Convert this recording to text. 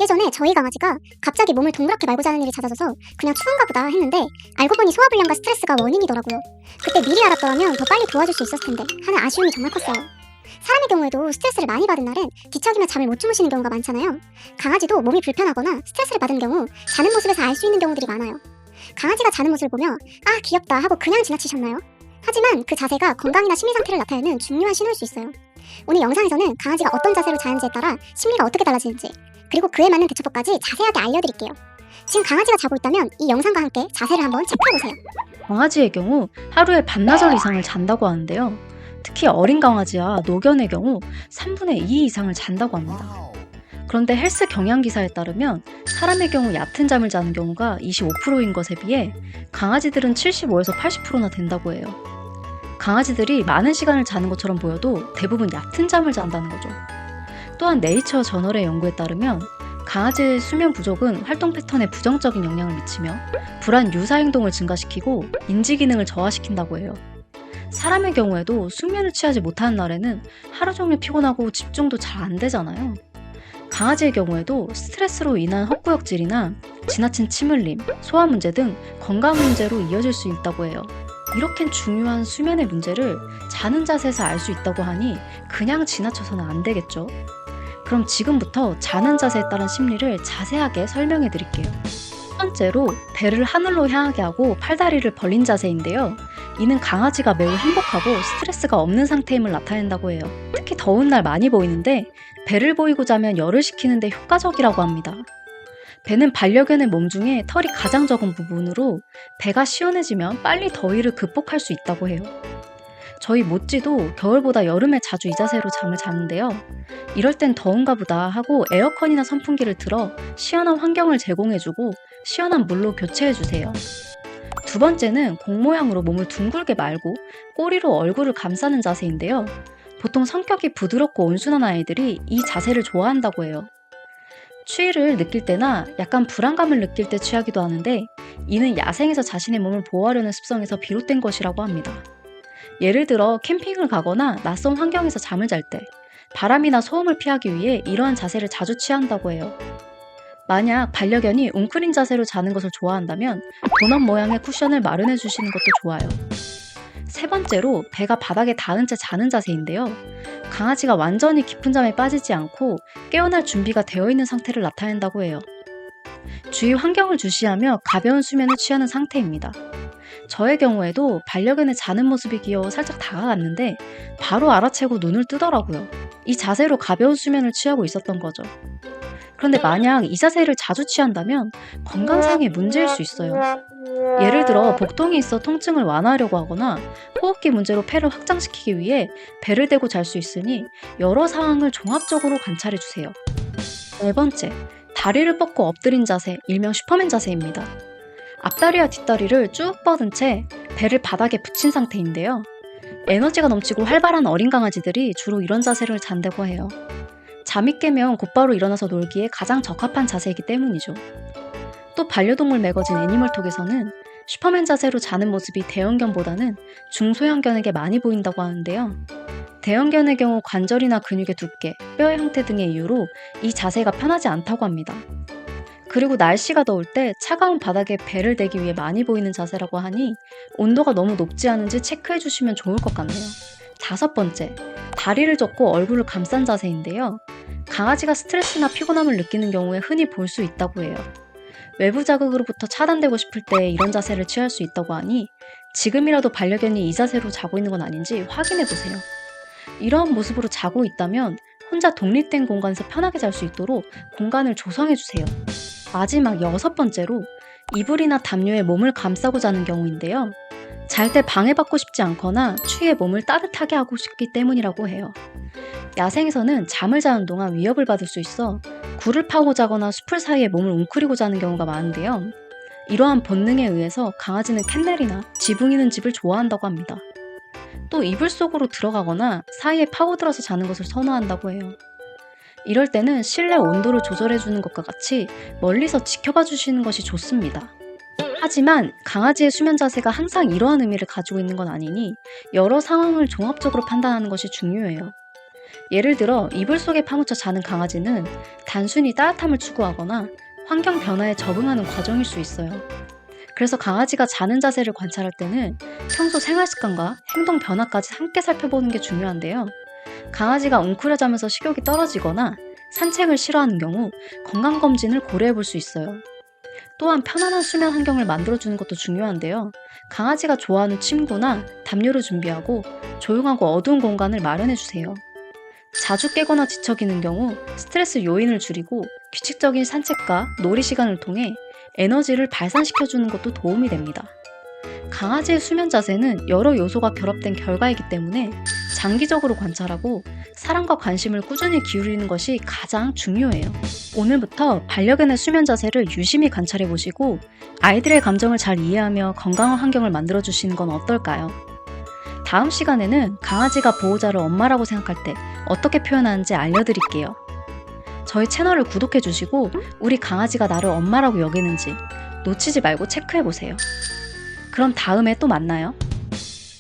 예전에 저희 강아지가 갑자기 몸을 동그랗게 말고 자는 일이 잦아져서 그냥 추운가 보다 했는데 알고 보니 소화불량과 스트레스가 원인이더라고요. 그때 미리 알았더라면 더 빨리 도와줄 수 있었을 텐데 하는 아쉬움이 정말 컸어요. 사람의 경우에도 스트레스를 많이 받은 날은 뒤척이며 잠을 못 주무시는 경우가 많잖아요. 강아지도 몸이 불편하거나 스트레스를 받은 경우 자는 모습에서 알 수 있는 경우들이 많아요. 강아지가 자는 모습을 보며 아 귀엽다 하고 그냥 지나치셨나요? 하지만 그 자세가 건강이나 심리 상태를 나타내는 중요한 신호일 수 있어요. 오늘 영상에서는 강아지가 어떤 자세로 자는지에 따라 심리가 어떻게 달라지는지 그리고 그에 맞는 대처법까지 자세하게 알려드릴게요. 지금 강아지가 자고 있다면 이 영상과 함께 자세를 한번 체크해보세요. 강아지의 경우 하루에 반나절 이상을 잔다고 하는데요. 특히 어린 강아지와 노견의 경우 3분의 2 이상을 잔다고 합니다. 그런데 헬스 경향 기사에 따르면 사람의 경우 얕은 잠을 자는 경우가 25%인 것에 비해 강아지들은 75에서 80%나 된다고 해요. 강아지들이 많은 시간을 자는 것처럼 보여도 대부분 얕은 잠을 잔다는 거죠. 또한 네이처 저널의 연구에 따르면 강아지의 수면 부족은 활동 패턴에 부정적인 영향을 미치며 불안 유사 행동을 증가시키고 인지 기능을 저하시킨다고 해요. 사람의 경우에도 숙면을 취하지 못하는 날에는 하루 종일 피곤하고 집중도 잘 안 되잖아요. 강아지의 경우에도 스트레스로 인한 헛구역질이나 지나친 침 흘림, 소화 문제 등 건강 문제로 이어질 수 있다고 해요. 이렇게 중요한 수면의 문제를 자는 자세에서 알 수 있다고 하니 그냥 지나쳐서는 안 되겠죠. 그럼 지금부터 자는 자세에 따른 심리를 자세하게 설명해 드릴게요. 첫 번째로 배를 하늘로 향하게 하고 팔다리를 벌린 자세인데요. 이는 강아지가 매우 행복하고 스트레스가 없는 상태임을 나타낸다고 해요. 특히 더운 날 많이 보이는데 배를 보이고 자면 열을 식히는 데 효과적이라고 합니다. 배는 반려견의 몸 중에 털이 가장 적은 부분으로 배가 시원해지면 빨리 더위를 극복할 수 있다고 해요. 저희 모찌도 겨울보다 여름에 자주 이 자세로 잠을 자는데요. 이럴 땐 더운가 보다 하고 에어컨이나 선풍기를 틀어 시원한 환경을 제공해주고 시원한 물로 교체해주세요. 두 번째는 공 모양으로 몸을 둥글게 말고 꼬리로 얼굴을 감싸는 자세인데요. 보통 성격이 부드럽고 온순한 아이들이 이 자세를 좋아한다고 해요. 추위를 느낄 때나 약간 불안감을 느낄 때 취하기도 하는데 이는 야생에서 자신의 몸을 보호하려는 습성에서 비롯된 것이라고 합니다. 예를 들어 캠핑을 가거나 낯선 환경에서 잠을 잘 때 바람이나 소음을 피하기 위해 이러한 자세를 자주 취한다고 해요. 만약 반려견이 웅크린 자세로 자는 것을 좋아한다면 도넛 모양의 쿠션을 마련해 주시는 것도 좋아요. 세 번째로 배가 바닥에 닿은 채 자는 자세인데요. 강아지가 완전히 깊은 잠에 빠지지 않고 깨어날 준비가 되어 있는 상태를 나타낸다고 해요. 주위 환경을 주시하며 가벼운 수면을 취하는 상태입니다. 저의 경우에도 반려견의 자는 모습이 귀여워 살짝 다가갔는데 바로 알아채고 눈을 뜨더라고요. 이 자세로 가벼운 수면을 취하고 있었던 거죠. 그런데 만약 이 자세를 자주 취한다면 건강상의 문제일 수 있어요. 예를 들어 복통이 있어 통증을 완화하려고 하거나 호흡기 문제로 폐를 확장시키기 위해 배를 대고 잘 수 있으니 여러 상황을 종합적으로 관찰해주세요. 네 번째, 다리를 뻗고 엎드린 자세, 일명 슈퍼맨 자세입니다. 앞다리와 뒷다리를 쭉 뻗은 채 배를 바닥에 붙인 상태인데요. 에너지가 넘치고 활발한 어린 강아지들이 주로 이런 자세를 잔다고 해요. 잠이 깨면 곧바로 일어나서 놀기에 가장 적합한 자세이기 때문이죠. 또 반려동물 매거진 애니멀톡에서는 슈퍼맨 자세로 자는 모습이 대형견보다는 중소형견에게 많이 보인다고 하는데요. 대형견의 경우 관절이나 근육의 두께, 뼈의 형태 등의 이유로 이 자세가 편하지 않다고 합니다. 그리고 날씨가 더울 때 차가운 바닥에 배를 대기 위해 많이 보이는 자세라고 하니 온도가 너무 높지 않은지 체크해 주시면 좋을 것 같네요. 다섯 번째, 다리를 젓고 얼굴을 감싼 자세인데요. 강아지가 스트레스나 피곤함을 느끼는 경우에 흔히 볼 수 있다고 해요. 외부 자극으로부터 차단되고 싶을 때 이런 자세를 취할 수 있다고 하니 지금이라도 반려견이 이 자세로 자고 있는 건 아닌지 확인해 보세요. 이러한 모습으로 자고 있다면 혼자 독립된 공간에서 편하게 잘 수 있도록 공간을 조성해 주세요. 마지막 여섯 번째로 이불이나 담요에 몸을 감싸고 자는 경우인데요. 잘 때 방해받고 싶지 않거나 추위에 몸을 따뜻하게 하고 싶기 때문이라고 해요. 야생에서는 잠을 자는 동안 위협을 받을 수 있어 굴을 파고 자거나 숲을 사이에 몸을 웅크리고 자는 경우가 많은데요. 이러한 본능에 의해서 강아지는 캔넬이나 지붕이는 집을 좋아한다고 합니다. 또 이불 속으로 들어가거나 사이에 파고들어서 자는 것을 선호한다고 해요. 이럴 때는 실내 온도를 조절해주는 것과 같이 멀리서 지켜봐 주시는 것이 좋습니다. 하지만 강아지의 수면 자세가 항상 이러한 의미를 가지고 있는 건 아니니 여러 상황을 종합적으로 판단하는 것이 중요해요. 예를 들어 이불 속에 파묻혀 자는 강아지는 단순히 따뜻함을 추구하거나 환경 변화에 적응하는 과정일 수 있어요. 그래서 강아지가 자는 자세를 관찰할 때는 평소 생활 습관과 행동 변화까지 함께 살펴보는 게 중요한데요. 강아지가 웅크려 자면서 식욕이 떨어지거나 산책을 싫어하는 경우 건강검진을 고려해 볼 수 있어요. 또한 편안한 수면 환경을 만들어주는 것도 중요한데요. 강아지가 좋아하는 침구나 담요를 준비하고 조용하고 어두운 공간을 마련해 주세요. 자주 깨거나 뒤척이는 경우 스트레스 요인을 줄이고 규칙적인 산책과 놀이 시간을 통해 에너지를 발산시켜주는 것도 도움이 됩니다. 강아지의 수면 자세는 여러 요소가 결합된 결과이기 때문에 장기적으로 관찰하고 사랑과 관심을 꾸준히 기울이는 것이 가장 중요해요. 오늘부터 반려견의 수면 자세를 유심히 관찰해 보시고 아이들의 감정을 잘 이해하며 건강한 환경을 만들어 주시는 건 어떨까요? 다음 시간에는 강아지가 보호자를 엄마라고 생각할 때 어떻게 표현하는지 알려드릴게요. 저희 채널을 구독해 주시고 우리 강아지가 나를 엄마라고 여기는지 놓치지 말고 체크해 보세요. 그럼 다음에 또 만나요.